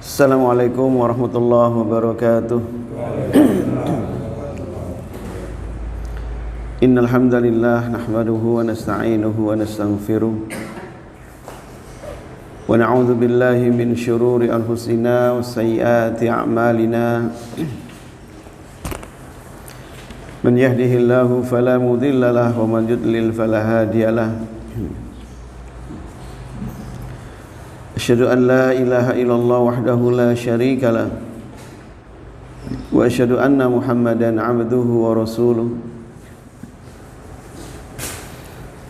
Assalamualaikum warahmatullahi wabarakatuh. Innal hamdalillah nahmaduhu wa nasta'inuhu wa nastaghfiruh wa na'udzu billahi min shururi anfusina wa sayyiati a'malina. Man yahdihillahu fala mudilla lahu wa man yudlil fala hadiya lahu. Asyhadu an la ilaha illallah wahdahu la syarika lah wa asyhadu anna Muhammadan abduhu wa rasuluh.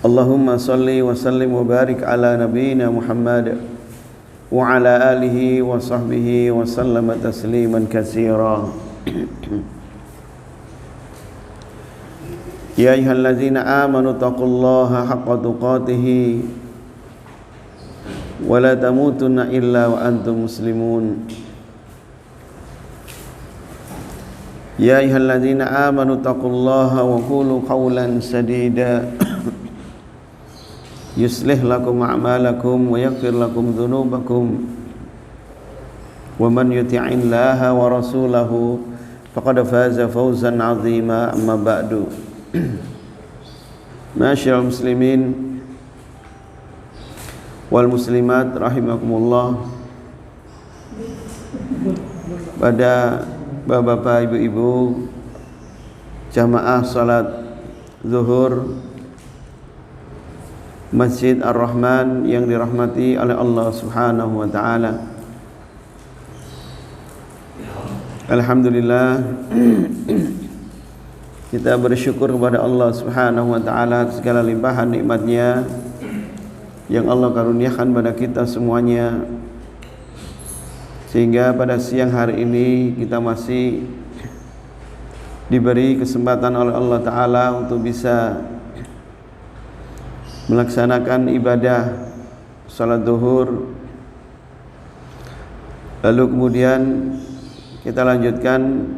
Allahumma salli wa sallim wa barik ala nabiyyina Muhammad wa ala alihi wa sahbihi wa sallama tasliman katsira. Ya ayyuhallazina amanu taqullaha haqqa tuqatih wa la tamutunna illa wa antum muslimun. Ya ayyuhallazina amanu taqullaha wa qulu qawlan sadida yuslih lakum a'malakum wa yaghfir lakum dhunubakum wa man yuti'illaha wa rasulahu faqad faza fawzan 'azima. Amma ba'du. Ma'asyiral muslimin wal muslimat rahimakumullah. Pada bapak-bapak, ibu-ibu, jamaah salat zuhur Masjid Ar-Rahman yang dirahmati oleh Allah Subhanahu wa taala. Alhamdulillah, kita bersyukur kepada Allah Subhanahu wa taala atas segala limpahan nikmatnya yang Allah karuniakan pada kita semuanya, sehingga pada siang hari ini kita masih diberi kesempatan oleh Allah Ta'ala untuk bisa melaksanakan ibadah salat zuhur. Lalu kemudian kita lanjutkan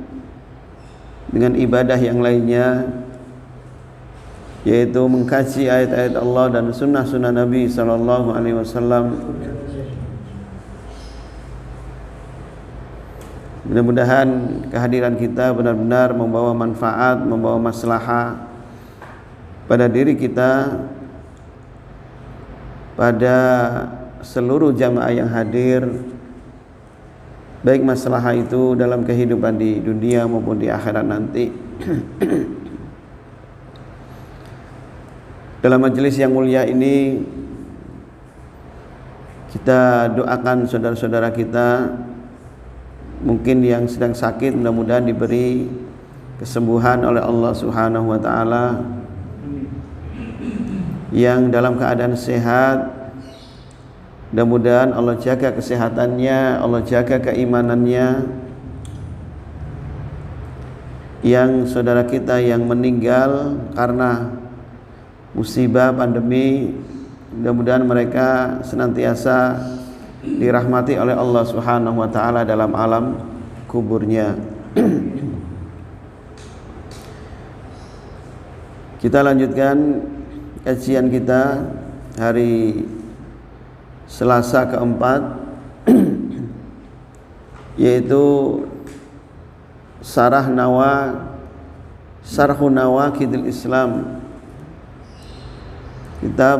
dengan ibadah yang lainnya, yaitu mengkaji ayat-ayat Allah dan sunnah-sunnah Nabi sallallahu alaihi wasallam. Mudah-mudahan kehadiran kita benar-benar membawa manfaat, membawa maslahah pada diri kita, pada seluruh jamaah yang hadir, baik maslahah itu dalam kehidupan di dunia maupun di akhirat nanti. Dalam majelis yang mulia ini, kita doakan saudara-saudara kita mungkin yang sedang sakit, mudah-mudahan diberi kesembuhan oleh Allah Subhanahu wa taala. Yang dalam keadaan sehat, mudah-mudahan Allah jaga kesehatannya, Allah jaga keimanannya. Yang saudara kita yang meninggal karena musibah pandemi, mudah-mudahan mereka senantiasa dirahmati oleh Allah Subhanahu wa taala dalam alam kuburnya. Kita lanjutkan kajian kita hari Selasa keempat, yaitu Syarhun Nawaqidil Islam, kitab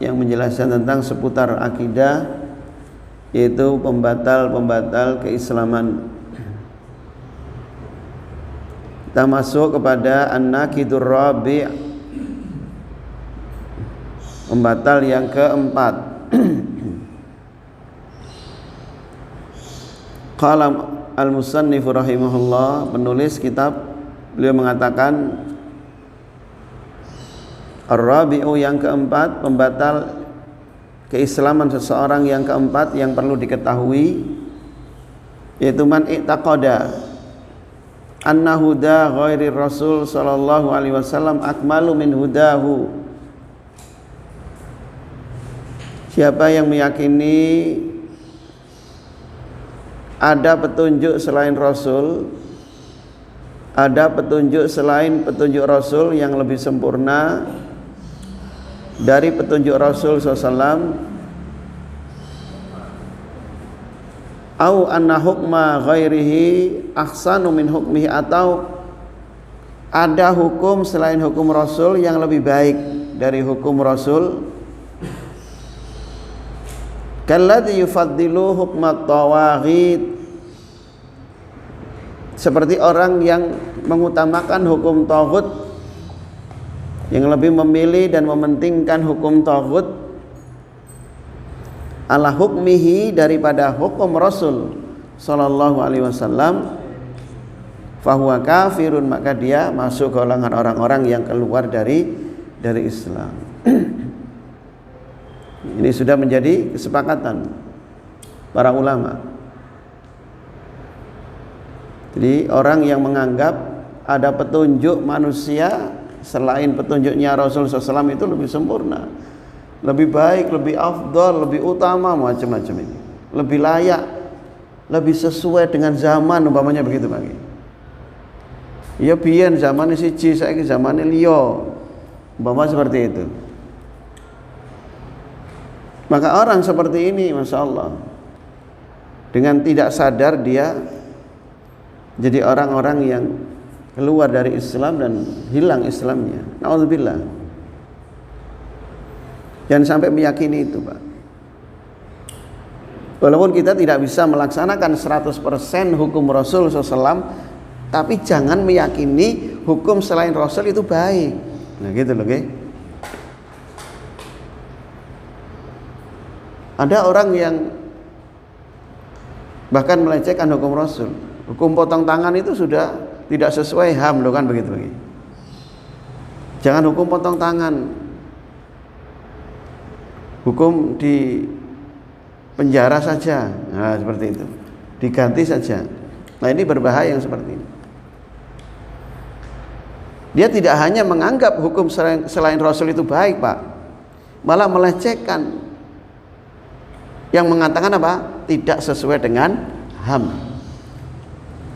yang menjelaskan tentang seputar akidah, yaitu pembatal-pembatal keislaman. Kita masuk kepada An-Naqidur Rabi', pembatal yang keempat. Qala al-musannif rahimahullah, penulis kitab, beliau mengatakan Ar-Rabi'u, yang keempat, pembatal keislaman seseorang yang keempat yang perlu diketahui, yaitu man i'taqada anna huda ghairi Rasul sallallahu alaihi wasallam akmalu min hudahu. Siapa yang meyakini ada petunjuk selain Rasul ada petunjuk selain petunjuk Rasul yang lebih sempurna dari petunjuk Rasul SAW, au anna hukma ghairihi ahsanu min hukmihi, atau ada hukum selain hukum Rasul yang lebih baik dari hukum Rasul, kalladzi yufaddilu hukmat tawaghit, seperti orang yang mengutamakan hukum taghut, yang lebih memilih dan mementingkan hukum taghut ala hukmihi, daripada hukum Rasul sallallahu alaihi wasallam, fahuwa kafirun, maka dia masuk golongan orang-orang yang keluar dari Islam. Ini sudah menjadi kesepakatan para ulama. Jadi orang yang menganggap ada petunjuk manusia selain petunjuknya Rasul SAW itu lebih sempurna, lebih baik, lebih afdal, lebih utama, macam-macam ini, lebih layak, lebih sesuai dengan zaman, umpamanya begitu bagi. Ya biyen zaman siji, saiki zaman liya, umpama seperti itu. Maka orang seperti ini, masya Allah, dengan tidak sadar dia jadi orang-orang yang keluar dari Islam dan hilang Islamnya. Na'udzubillah. Jangan sampai meyakini itu, Pak. Walaupun kita tidak bisa melaksanakan 100% hukum Rasul SAW, tapi jangan meyakini hukum selain Rasul itu baik. Nah gitu loh, okay? Ada orang yang bahkan melecehkan hukum Rasul. Hukum potong tangan itu sudah tidak sesuai HAM loh, kan begitu. Jangan hukum potong tangan, hukum di penjara saja, nah seperti itu, diganti saja. Nah ini berbahaya yang seperti ini. Dia tidak hanya menganggap hukum selain Rasul itu baik, Pak, malah melecehkan, yang mengatakan apa? Tidak sesuai dengan HAM.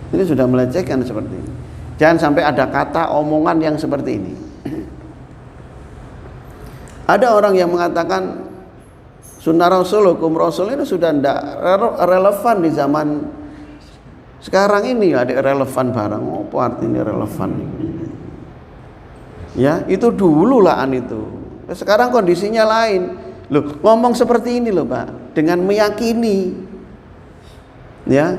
Ini sudah melecehkan seperti ini. Jangan sampai ada kata omongan yang seperti ini. Ada orang yang mengatakan sunnah Rasul, hukum Rasul itu sudah tidak relevan di zaman sekarang ini. Ada relevan barang, apa artinya relevan? Ya, itu dulu lah itu. Sekarang kondisinya lain. Loh, ngomong seperti ini loh, Pak, dengan meyakini, ya,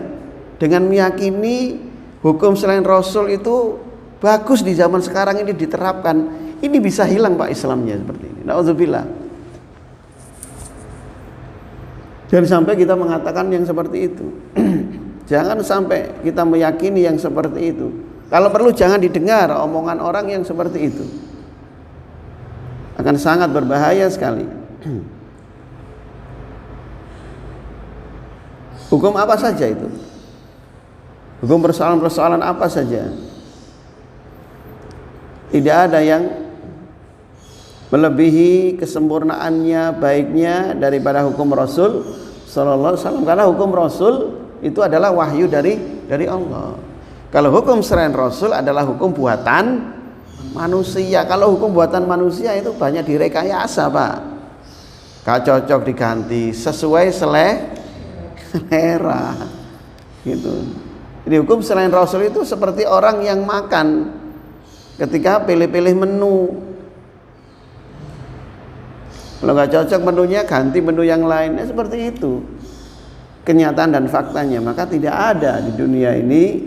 dengan meyakini hukum selain Rasul itu bagus di zaman sekarang ini diterapkan, ini bisa hilang, Pak, Islamnya seperti ini. Na'udzubillah. Jangan sampai kita mengatakan yang seperti itu. Jangan sampai kita meyakini yang seperti itu. Kalau perlu jangan didengar omongan orang yang seperti itu. Akan sangat berbahaya sekali. Hukum apa saja itu? Hukum persoalan-persoalan apa saja? Tidak ada yang melebihi kesempurnaannya, baiknya daripada hukum Rasul sallallahu alaihi wasallam, karena hukum Rasul itu adalah wahyu dari Allah. Kalau hukum selain Rasul adalah hukum buatan manusia. Kalau hukum buatan manusia itu banyak direkayasa, Pak. Gak cocok diganti sesuai selera gitu. Jadi hukum selain Rasul itu seperti orang yang makan ketika pilih-pilih menu. Kalau nggak cocok menunya, ganti menu yang lainnya, seperti itu kenyataan dan faktanya. Maka tidak ada di dunia ini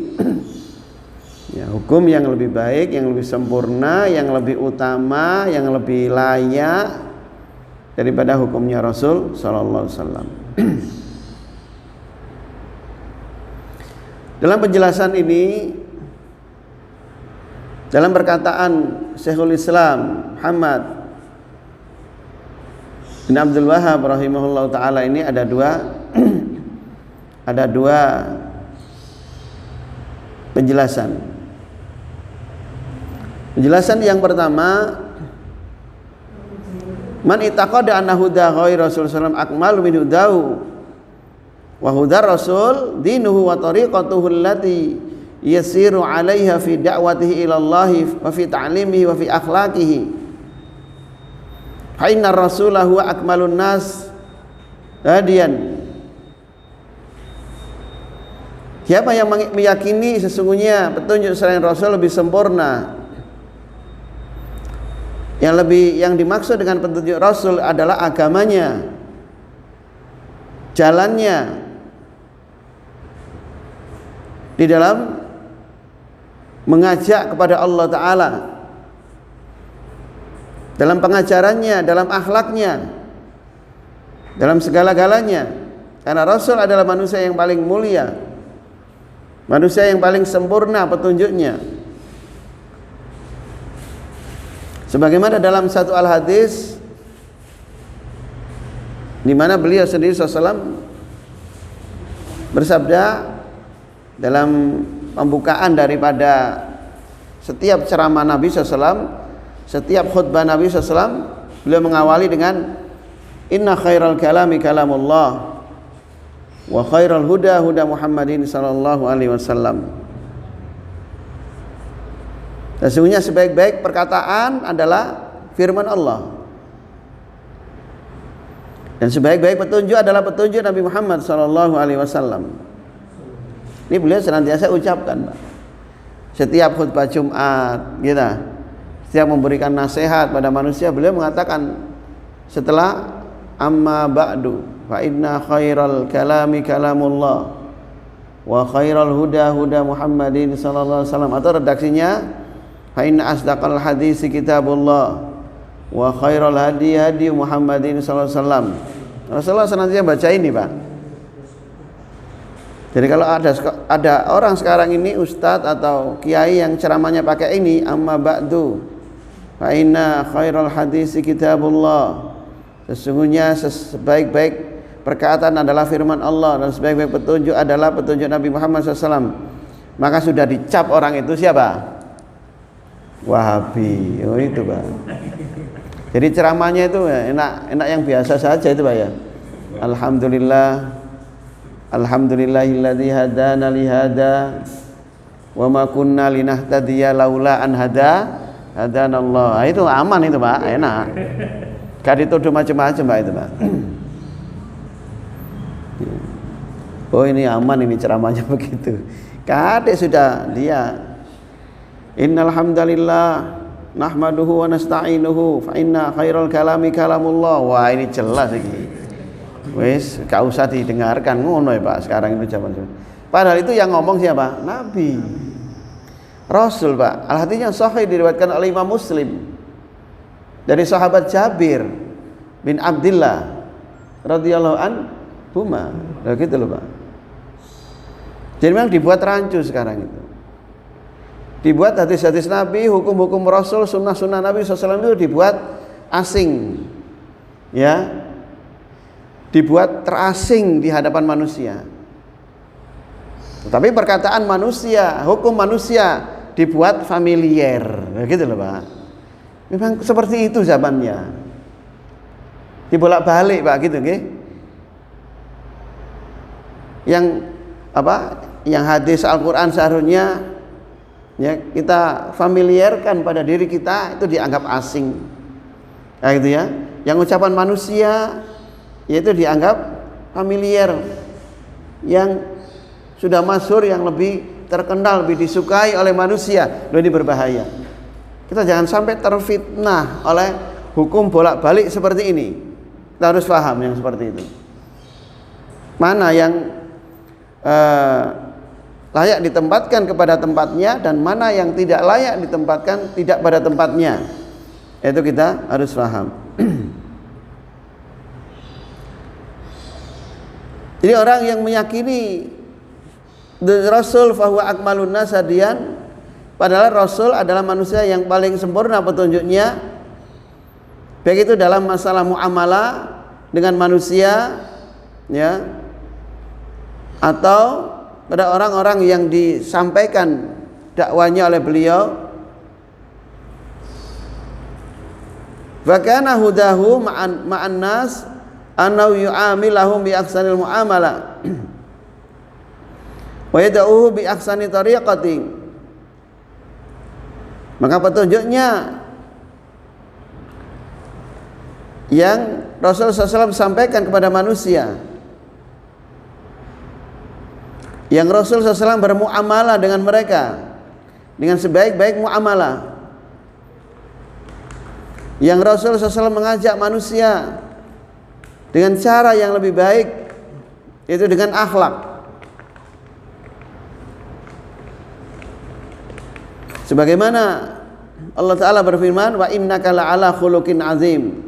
ya, hukum yang lebih baik, yang lebih sempurna, yang lebih utama, yang lebih layak daripada hukumnya Rasul sallallahu alaihi wasallam. Dalam penjelasan ini, dalam perkataan Syekhul Islam Muhammad bin Abdul Wahhab rahimahullah ta'ala, ini ada dua penjelasan. Penjelasan yang pertama, man itaqada anna huda ghairi Rasul sallallahu alaihi wasallam akmalu min hudahu wa hudar Rasul dinuhu wa tariqatuhu allati yasiru 'alaiha fi da'watihi ila Allah wa fi ta'limihi wa fi akhlaqihi. Fa inna rasula huwa akmalun nas hadiyan. Siapa yang meyakini sesungguhnya petunjuk selain Rasul lebih sempurna? Yang dimaksud dengan petunjuk Rasul adalah agamanya, jalannya di dalam mengajak kepada Allah Ta'ala, dalam pengajarannya, dalam akhlaknya, dalam segala-galanya. Karena Rasul adalah manusia yang paling mulia, manusia yang paling sempurna petunjuknya. Sebagaimana dalam satu al-hadis di mana beliau sendiri SAW bersabda dalam pembukaan daripada setiap ceramah Nabi SAW, setiap khutbah Nabi SAW, beliau mengawali dengan inna khairal kalami kalamullah wa khairal huda huda Muhammadin sallallahu alaihi wasallam. Sesungguhnya sebaik-baik perkataan adalah firman Allah, dan sebaik-baik petunjuk adalah petunjuk Nabi Muhammad sallallahu alaihi wasallam. Ini beliau senantiasa ucapkan, Pak. Setiap khutbah Jumat, gitu. Setiap memberikan nasihat pada manusia, beliau mengatakan setelah amma ba'du fa inna khairal kalami kalamullah wa khairal huda huda Muhammadin sallallahu alaihi wasallam, atau redaksinya fa inna asdaqal hadisi kitabullah wa khairal hadi hadi Muhammadin sallallahu alaihi wasallam. Rasulullah senantiasa baca ini, Pak. Jadi kalau ada orang sekarang ini ustadz atau kiai yang ceramahnya pakai ini amma ba'du fa inna khairal hadisi kitabullah, sesungguhnya sebaik-baik perkataan adalah firman Allah dan sebaik-baik petunjuk adalah petunjuk Nabi Muhammad SAW, maka sudah dicap orang itu siapa? Wahabi. Oh itu, Pak. Jadi ceramahnya itu enak yang biasa saja itu, Pak, ya. Alhamdulillahilladzi hadana li hada wa ma kunna linahtadiya laula an hadanallah. Itu aman itu, Pak, enak. Gak dituduh macam-macam, Pak, itu, Pak. Oh ini aman ini ceramahnya begitu. Kadek sudah dia. Innal hamdalillah nahmaduhu wa nasta'inuhu fa inna khairal kalami kalamullah. Wah, ini jelas iki. Wis gak usah didengarkan, ngono ya, Pak. Sekarang itu zaman. Padahal itu yang ngomong siapa? Nabi, Rasul, Pak. Al-haditsnya sahih diriwayatkan oleh Imam Muslim dari sahabat Jabir bin Abdullah radhiyallahu anhuma. Nah, gitu loh, Pak. Jadi memang dibuat rancu sekarang itu. Dibuat hadis-hadis Nabi, hukum-hukum Rasul, sunnah-sunnah Nabi SAW itu dibuat asing, ya, dibuat terasing di hadapan manusia. Tapi perkataan manusia, hukum manusia dibuat familiar, gitu loh, Pak. Memang seperti itu zamannya. Dibolak-balik, Pak, gitu, nggih. Yang apa? Yang hadis Al-Qur'an seharusnya ya kita familiarkan pada diri kita, itu dianggap asing. Nah, gitu ya. Yang ucapan manusia yaitu dianggap familiar, yang sudah masyhur, yang lebih terkenal, lebih disukai oleh manusia. Loh, ini berbahaya. Kita jangan sampai terfitnah oleh hukum bolak-balik seperti ini. Kita harus paham yang seperti itu. Mana yang layak ditempatkan kepada tempatnya dan mana yang tidak layak ditempatkan tidak pada tempatnya. Itu kita harus paham. Jadi orang yang meyakini Rasul fahuwa akmalun nas hadiyan, padahal Rasul adalah manusia yang paling sempurna petunjuknya, baik itu dalam masalah muamalah dengan manusia, ya, atau pada orang-orang yang disampaikan dakwanya oleh beliau. Wa kana hudahu ma'an nas annahu yu'amilahum bi ahsanil muamalah wa yad'uhu bi ahsani tariqati. Maka petunjuknya yang Rasulullah SAW sampaikan kepada manusia, yang Rasulullah SAW bermuamalah dengan mereka dengan sebaik-baik muamalah, yang Rasulullah SAW mengajak manusia dengan cara yang lebih baik, yaitu dengan akhlak. Sebagaimana Allah Ta'ala berfirman, wa innaka la'ala khuluqin azim.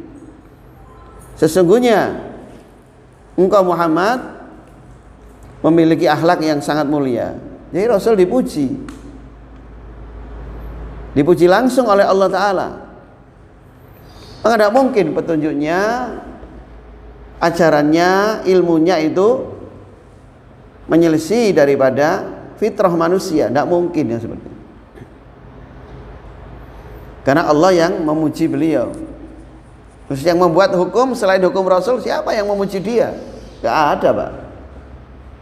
Sesungguhnya engkau Muhammad memiliki akhlak yang sangat mulia. Jadi Rasul dipuji langsung oleh Allah Ta'ala. Maka tidak mungkin petunjuknya, ajarannya, ilmunya itu menyelisih daripada fitrah manusia. Tidak mungkin yang seperti itu. Karena Allah yang memuji beliau. Terus yang membuat hukum selain hukum Rasul, siapa yang memuji dia? Gak ada, Pak.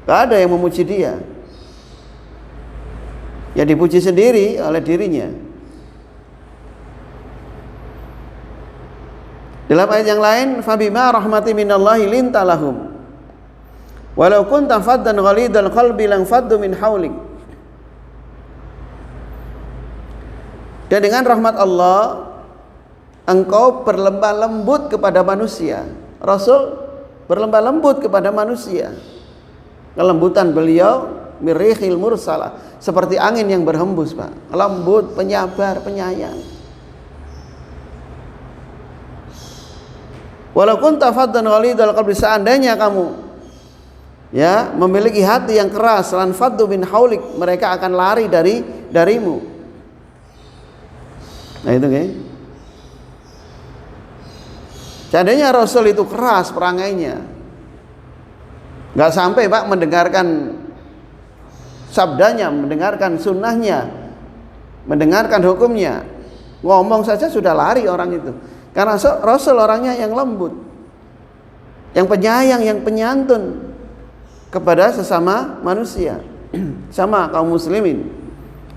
Gak ada yang memuji dia. Ya dipuji sendiri oleh dirinya. Dalam ayat yang lain, fabima rahmati minallahi linta lahum walau kunta faddan ghalidal qalbi lang faddu min haulik. Dan dengan rahmat Allah engkau berlembah lembut kepada manusia. Rasul berlembah lembut kepada manusia. Kelembutan beliau mirihil mursalah, seperti angin yang berhembus, Pak. Lembut, penyabar, penyayang. Walau kunta faddan ghalidal qalbi, seandainya kamu ya memiliki hati yang keras, lan faddu min haulik, mereka akan lari darimu. Nah itu kan. Seandainya Rasul itu keras perangainya, nggak sampai Pak mendengarkan sabdanya, mendengarkan sunnahnya, mendengarkan hukumnya, ngomong saja sudah lari orang itu. Karena Rasul orangnya yang lembut, yang penyayang, yang penyantun kepada sesama manusia, sama kaum muslimin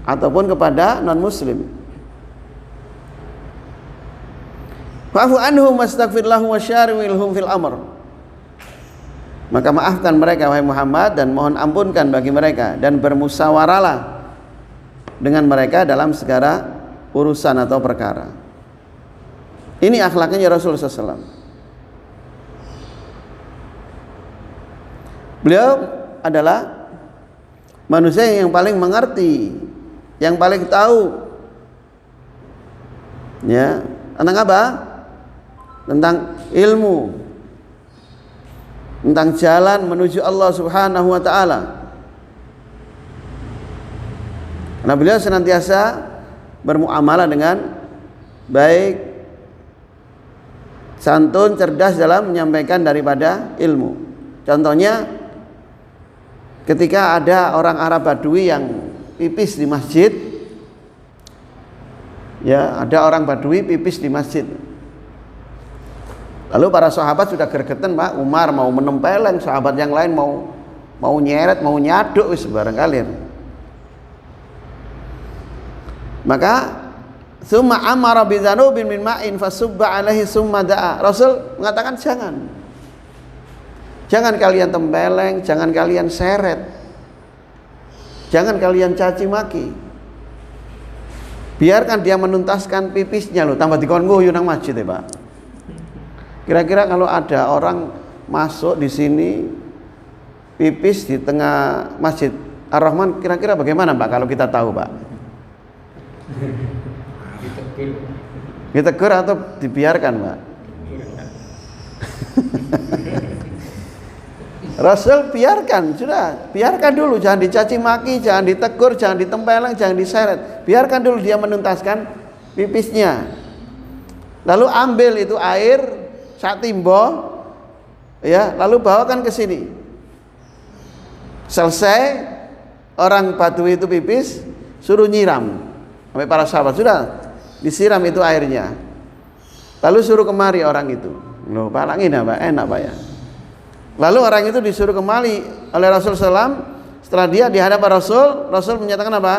ataupun kepada non muslim. Fa'fu anhum wastaghfir lahum wasyariwilhum fil amr. Maka maafkan mereka wahai Muhammad, dan mohon ampunkan bagi mereka, dan bermusyawarahlah dengan mereka dalam segala urusan atau perkara. Ini akhlaknya Rasulullah SAW. Beliau adalah manusia yang paling mengerti, yang paling tahu ya tentang apa? Tentang ilmu, tentang jalan menuju Allah Subhanahu wa ta'ala. Karena beliau senantiasa bermuamalah dengan baik, santun, cerdas dalam menyampaikan daripada ilmu. Contohnya ketika ada orang Arab Badui yang pipis di masjid, ya ada orang Badui pipis di masjid. Lalu para sahabat sudah gregetan, Pak. Umar mau menempeleng, sahabat yang lain mau nyeret, mau nyaduk wis barangkali. Maka summa amara bi dzanubin min ma'in fasubba alaihi summa da'a. Rasul mengatakan jangan kalian tempeleng, jangan kalian seret, jangan kalian caci maki. Biarkan dia menuntaskan pipisnya loh, tambah dikon guyu nang masjid ya, Pak. Kira-kira kalau ada orang masuk di sini pipis di tengah Masjid Ar-Rahman, kira-kira bagaimana, Pak, kalau kita tahu, Pak? Ditegur atau dibiarkan, Pak? Rasul biarkan, sudah, biarkan dulu, jangan dicaci maki, jangan ditegur, jangan ditempeleng, jangan diseret. Biarkan dulu dia menuntaskan pipisnya. Lalu ambil itu air sak timbo, ya, lalu bawakan ke sini. Selesai orang Badui itu pipis, suruh nyiram. Sampai para sahabat sudah disiram itu airnya. Lalu suruh kemari orang itu. Loh, Pak, enak, Pak ya. Lalu orang itu disuruh kembali oleh Rasulullah SAW Setelah dia di hadapan Rasul, Rasul menyatakan apa?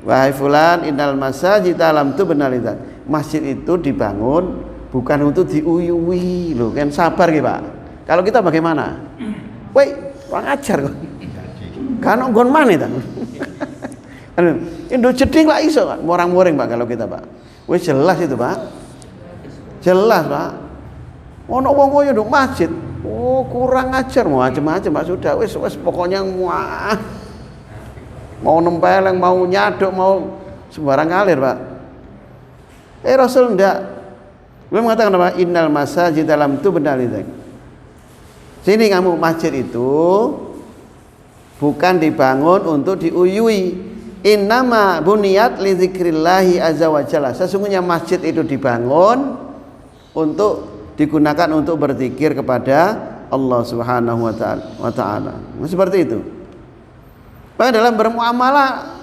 Wahai fulan, innal masajida lam tubna lidzak. Masjid itu dibangun bukan untuk diuyui loh, kan sabar gitu Pak. Kalau kita bagaimana? Woi, kurang ajar kok. Kan nggon maneh ta. Indo jeding lah iso kan, morang-moring Pak kalau kita Pak. Wis jelas itu Pak. Jelas Pak. Ono wong koyo nduk masjid. Oh, kurang ajar macam-macam Pak sudah wis pokoknya muah. Mau nempeleng, mau nyaduk, mau sembarang kalir Pak. Rasul ndak. Beliau mengatakan apa? Innal masajid dalam tu benar itu. Sini kamu, masjid itu bukan dibangun untuk diuyui. Innama buniyat li dzikrillahi azza wa jalla. Sesungguhnya masjid itu dibangun untuk digunakan untuk berzikir kepada Allah Subhanahu wa taala. Seperti itu. Bahkan dalam bermuamalah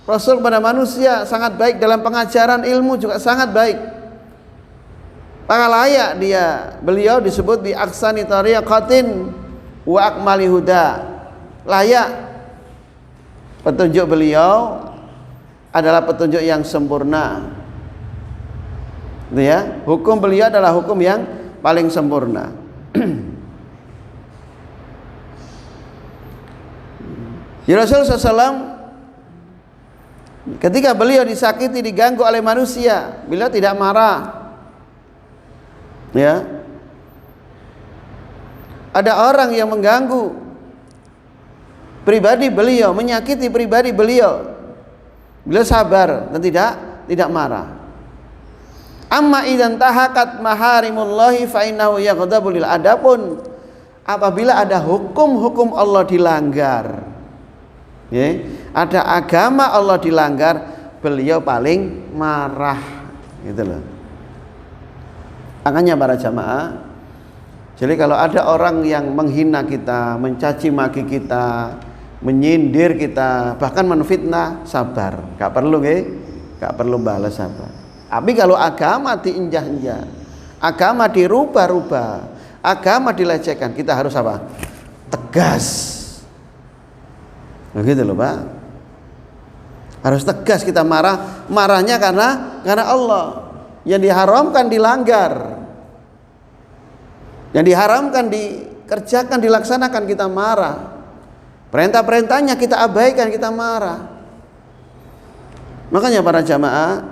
Rasul kepada manusia sangat baik, dalam pengajaran ilmu juga sangat baik. Maka layak beliau disebut bi aksani tariqatin wa akmali huda. Layak petunjuk beliau adalah petunjuk yang sempurna. Itu ya, hukum beliau adalah hukum yang paling sempurna. Ya Rasulullah SAW ketika beliau disakiti, diganggu oleh manusia, beliau tidak marah. Ya, ada orang yang mengganggu pribadi beliau, menyakiti pribadi beliau, beliau sabar dan tidak marah. Amma idzan tahakat maharimullahi fa innahu yaghdabu lil. Adapun apabila ada hukum-hukum Allah dilanggar, ya, ada agama Allah dilanggar, beliau paling marah, gitu loh. Makanya para jamaah, jadi kalau ada orang yang menghina kita, mencaci maki kita, menyindir kita, bahkan menfitnah, sabar, gak perlu balas, sabar. Tapi kalau agama diinjak-injak, agama dirubah-rubah, agama dilecehkan, kita harus apa? Tegas. Begitu loh Pak. Harus tegas kita marahnya karena Allah. Yang diharamkan dilanggar, yang diharamkan dikerjakan, dilaksanakan, kita marah. Perintah-perintahnya kita abaikan, kita marah. Makanya para jamaah,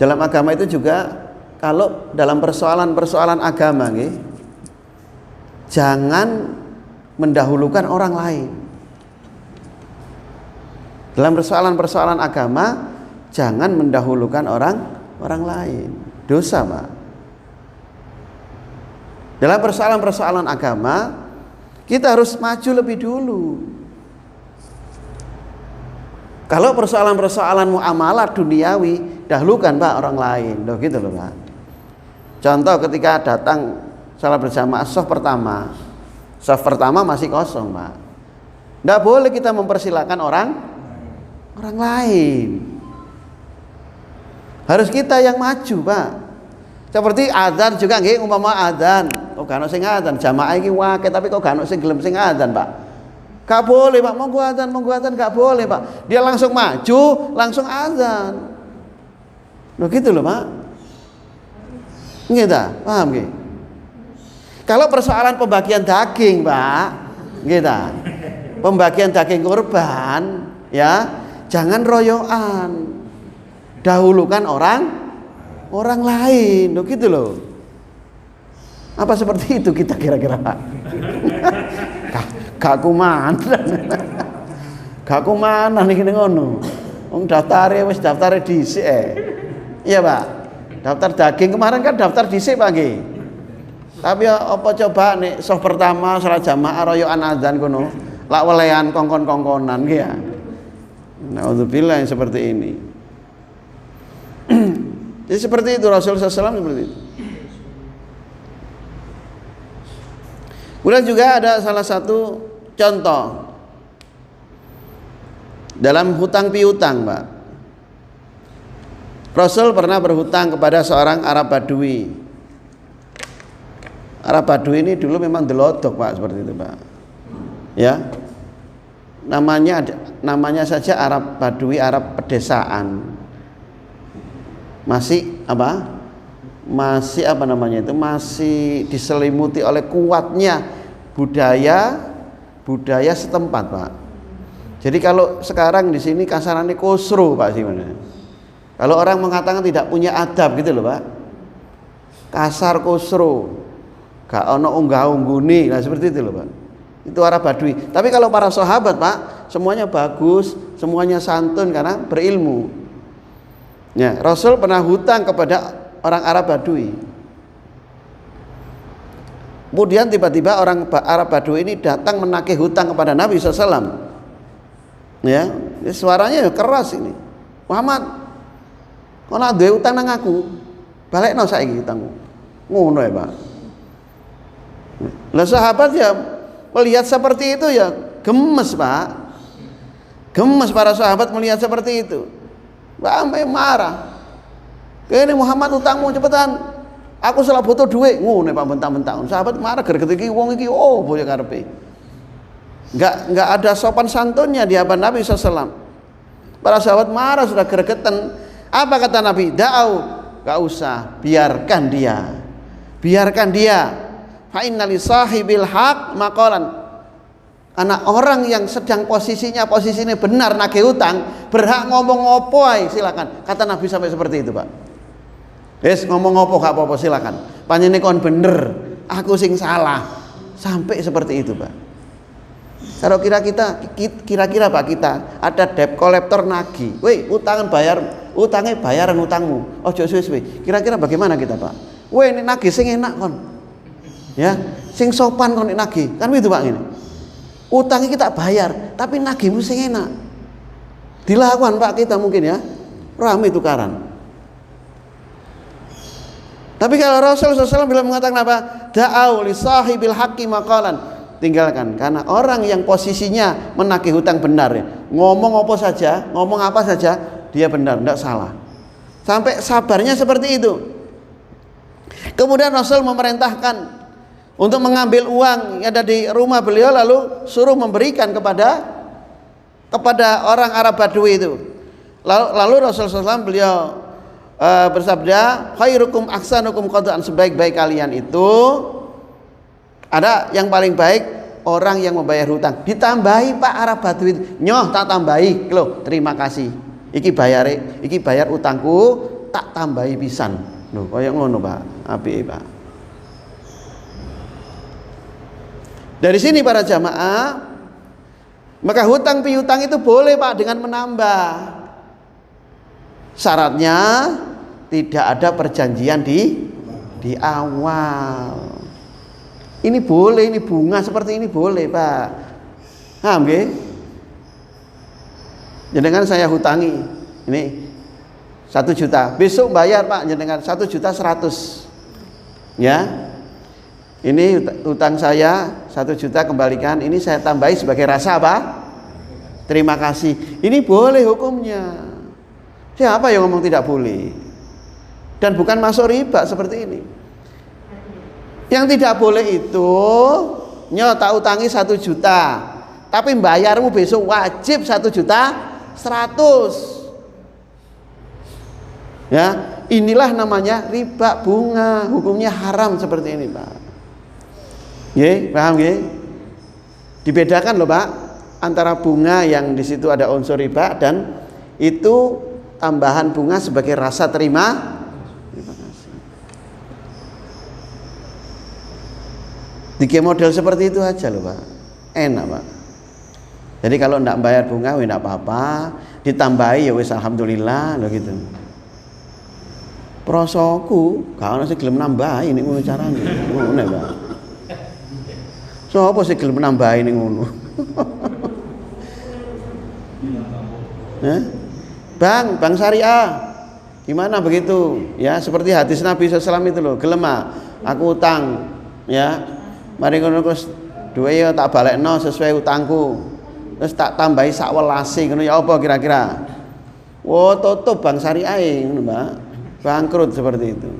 dalam agama itu juga, kalau dalam persoalan-persoalan agama jangan mendahulukan orang lain. Dalam persoalan-persoalan agama jangan mendahulukan orang lain. Dosa Pak. Dalam persoalan-persoalan agama kita harus maju lebih dulu. Kalau persoalan-persoalan muamalah duniawi, dahulukan Pak orang lain. Loh gitu loh Pak. Contoh ketika datang salat berjamaah saf pertama masih kosong Pak. Tidak boleh kita mempersilahkan orang lain. Harus kita yang maju Pak. Seperti adzan juga nggih, umpama adzan, kok gak ono sing adzan, jamaah iki wae tapi kok gak ono sing gelem sing adzan Pak. Gak boleh Pak, monggo adzan gak boleh Pak. Dia langsung maju, langsung adzan. Loh gitu loh Pak. Nggih ta? Paham nggih? Kalau persoalan pembagian daging Pak, nggih ta? Pembagian daging kurban, ya, jangan royoan. Dahulukan orang lain, loh gitu loh. Apa seperti itu kita kira-kira Pak? Gak kumanan iki ngono. Wong daftare wis daftare dhisik Iya Pak. Daftar daging kemarin kan daftar dhisik Pak nggih. Tapi apa coba nek sof pertama salat jamaah royokan adzan kono, lak welehan kongkon-kongkonan nggih ya. Nauzubillah yang seperti ini. Jadi seperti itu Rasulullah SAW seperti itu. Kemudian juga ada salah satu contoh dalam hutang piutang Pak. Rasul pernah berhutang kepada seorang Arab Badui. Arab Badui ini dulu memang delodok Pak, seperti itu Pak. Ya. Namanya saja Arab Badui, Arab pedesaan. Masih apa namanya itu? Masih diselimuti oleh kuatnya budaya setempat Pak. Jadi kalau sekarang di sini kasarannya kusru Pak sih. Kalau orang mengatakan tidak punya adab gitu loh Pak. Kasar kusru. Gak ono unggah-ungguni, nah seperti itu loh Pak. Itu Arab Badui. Tapi kalau para sahabat Pak, semuanya bagus, semuanya santun karena berilmu. Ya, Rasul pernah hutang kepada orang Arab Badui. Kemudian tiba-tiba orang Arab Badui ini datang menagih hutang kepada Nabi SAW. Ya, suaranya keras ini. Muhammad, kau nak duwe hutang nang aku, balekno saiki hutangmu. Ngono ya Pak. Lah sahabat ya melihat seperti itu ya gemes Pak. Gemes para sahabat melihat seperti itu. Sampai marah. Kene Muhammad utangmu cepetan. Aku salah butuh duit. Ngono Pak bentak-bentak. Sahabat marah gara-gara iki wong iki boyo karepe. Enggak ada sopan santunnya di hadapan Nabi SAW. Para sahabat marah sudah gregetan. Apa kata Nabi? Da'au, enggak usah, biarkan dia. Biarkan dia. Fa inna li sahibil haq maqalan. Karena orang yang sedang posisinya benar nagih utang, berhak ngomong opo ae silakan. Kata Nabi sampai seperti itu, Pak. Wis ngomong opo gak apa-apa silakan. Panjenengan kon bener, aku sing salah. Sampai seperti itu, Pak. Kalau kira-kira Pak kita ada debt collector nagih. Weh, utangnya bayaran utangmu. Ojo suwe-suwe. Kira-kira bagaimana kita, Pak? Weh, ini nagih sing enak kon. Ya, sing sopan kon nagih. Kan begitu Pak ini. Utangnya kita bayar, tapi nagihmu sing enak. Dilakukan Pak kita mungkin ya. Rame tukaran. Tapi kalau Rasulullah SAW bila mengatakan apa? Da'au li sahibil haqqi maqalan. Tinggalkan, karena orang yang posisinya menagih hutang benar ya. Ngomong apa saja dia benar, tidak salah. Sampai sabarnya seperti itu. Kemudian Rasul memerintahkan untuk mengambil uang yang ada di rumah beliau, lalu suruh memberikan kepada orang Arab Badui itu. Lalu Rasulullah SAW beliau bersabda, khairukum ahsanukum qadaan, sebaik-baik kalian itu ada yang paling baik orang yang membayar hutang. Ditambahi Pak Arab Badui, nyoh tak tambahi, loh terima kasih. Iki bayar utangku, tak tambahi pisan. Loh kaya ngono Pak, apike Pak. Dari sini para jamaah, maka hutang piutang itu boleh Pak dengan menambah. Syaratnya tidak ada perjanjian di awal. Ini boleh, ini bunga seperti ini boleh Pak. Paham nggih? Jenengan saya hutangi ini 1 juta, besok bayar Pak jenengan 1,1 juta. Ya. Ini utang saya 1 juta kembalikan, ini saya tambahi sebagai rasa apa? Terima kasih. Ini boleh hukumnya. Siapa yang ngomong tidak boleh? Dan bukan masuk riba seperti ini. Yang tidak boleh itu tak utangi 1 juta, tapi bayarmu besok wajib 1,1 juta. Ya, inilah namanya riba bunga, hukumnya haram seperti ini Pak. Nggih, paham nggih? Dibedakan loh Pak antara bunga yang di situ ada unsur riba dan itu tambahan bunga sebagai rasa terima kasih. Tiga model seperti itu aja loh Pak. Enak Pak. Jadi kalau enggak bayar bunga enggak apa-apa, ditambahi ya wis alhamdulillah loh gitu. Prosoku gak ono sing gelem nambahi nek ngono carane. Ngono Pak. Sopo sih gelem nambahi ning ngono? Bang syariah. Gimana begitu? Ya, seperti hadis Nabi SAW itu loh, gelem aku utang, ya. Mari ngono Gus, duwe ya tak balekno sesuai utangku. Terus tak tambahi sak welase ngono ya apa kira-kira? Tutup bang syariah ngono, Mbak. Bangkrut seperti itu.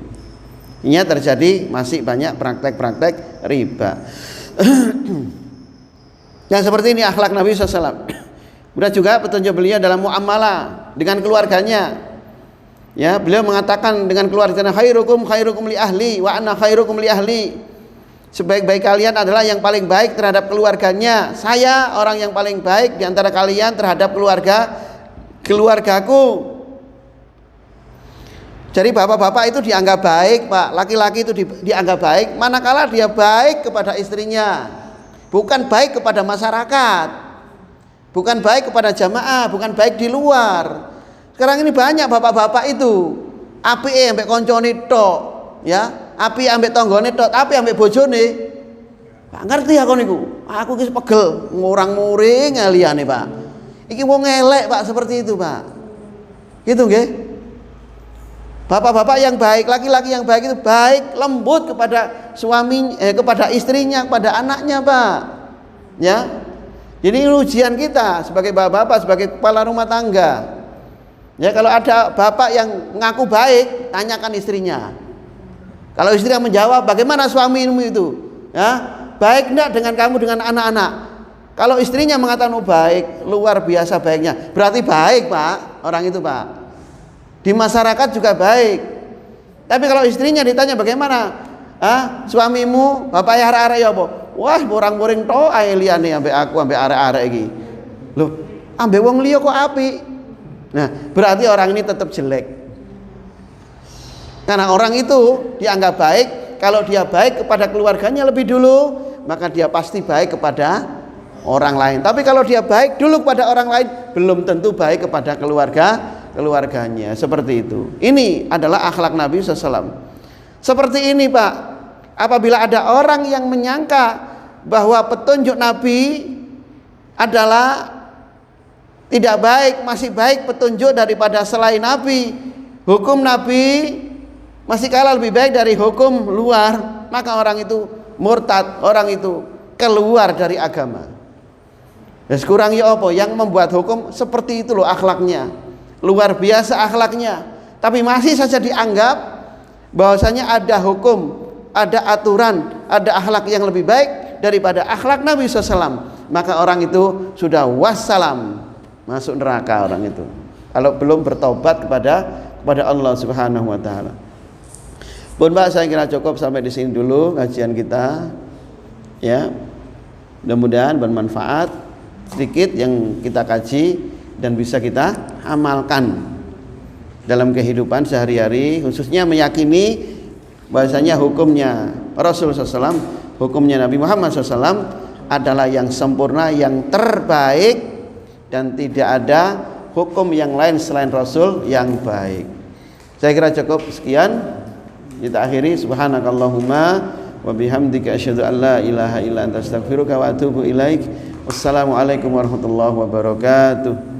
Ini terjadi masih banyak praktek-praktek riba. Yang seperti ini akhlak Nabi SAW. Kemudian juga petunjuk beliau dalam muamalah dengan keluarganya. Ya, beliau mengatakan dengan keluarganya, khairukum khairukum li ahli wa ana khairukum li ahli. Sebaik-baik kalian adalah yang paling baik terhadap keluarganya. Saya orang yang paling baik di antara kalian terhadap keluargaku. Jadi bapak-bapak itu dianggap baik, Pak. Laki-laki itu dianggap baik manakala dia baik kepada istrinya, bukan baik kepada masyarakat, bukan baik kepada jamaah, bukan baik di luar. Sekarang ini banyak bapak-bapak itu apike ambek koncone tok, ya, api ambek tanggane tok, tapi ambek bojone gak ngerti aku niku. Aku ki pegel ngurang-muring liyane, Pak. Iki wong elek, Pak, seperti itu, Pak. Gitu nggih. Bapak-bapak yang baik, laki-laki yang baik itu baik, lembut kepada suami, kepada istrinya, kepada anaknya, Pak. Ya. Ini ujian kita sebagai bapak-bapak, sebagai kepala rumah tangga. Ya, kalau ada bapak yang ngaku baik, tanyakan istrinya. Kalau istrinya menjawab, bagaimana suamimu itu? Ya, baik enggak dengan kamu, dengan anak-anak? Kalau istrinya mengatakan baik, luar biasa baiknya, berarti baik, Pak, orang itu, Pak. Di masyarakat juga baik. Tapi kalau istrinya ditanya bagaimana? Suamimu, bapak ya arek-arek ya apa? Wah, borang-boring to ae liyane ambek aku ambek arek-arek iki. Loh, ambek wong liya kok apik. Nah, berarti orang ini tetap jelek. Karena orang itu dianggap baik, kalau dia baik kepada keluarganya lebih dulu, maka dia pasti baik kepada orang lain. Tapi kalau dia baik dulu kepada orang lain, belum tentu baik kepada keluarganya. Seperti itu. Ini adalah akhlak Nabi SAW. Seperti ini, Pak. Apabila ada orang yang menyangka bahwa petunjuk Nabi adalah tidak baik, masih baik petunjuk daripada selain Nabi, hukum Nabi masih kalah lebih baik dari hukum luar, maka orang itu murtad, orang itu keluar dari agama. Dan sekurang ya apa yang membuat hukum seperti itu loh akhlaknya, luar biasa akhlaknya, tapi masih saja dianggap bahwasanya ada hukum, ada aturan, ada akhlak yang lebih baik daripada akhlak Nabi SAW. Maka orang itu sudah wassalam, masuk neraka orang itu kalau belum bertobat kepada Allah Subhanahu wa taala. Pun Pak, saya kira cukup sampai di sini dulu kajian kita. Ya. Mudah-mudahan bermanfaat sedikit yang kita kaji dan bisa kita amalkan dalam kehidupan sehari-hari, khususnya meyakini bahasanya hukumnya Rasulullah SAW, hukumnya Nabi Muhammad SAW adalah yang sempurna, yang terbaik, dan tidak ada hukum yang lain selain Rasul yang baik. Saya kira cukup sekian. Kita akhiri, subhanakallahumma wa bihamdika asyhadu an la ilaha illa anta astaghfiruka wa atubu ilaik. Wassalamualaikum warahmatullahi wabarakatuh.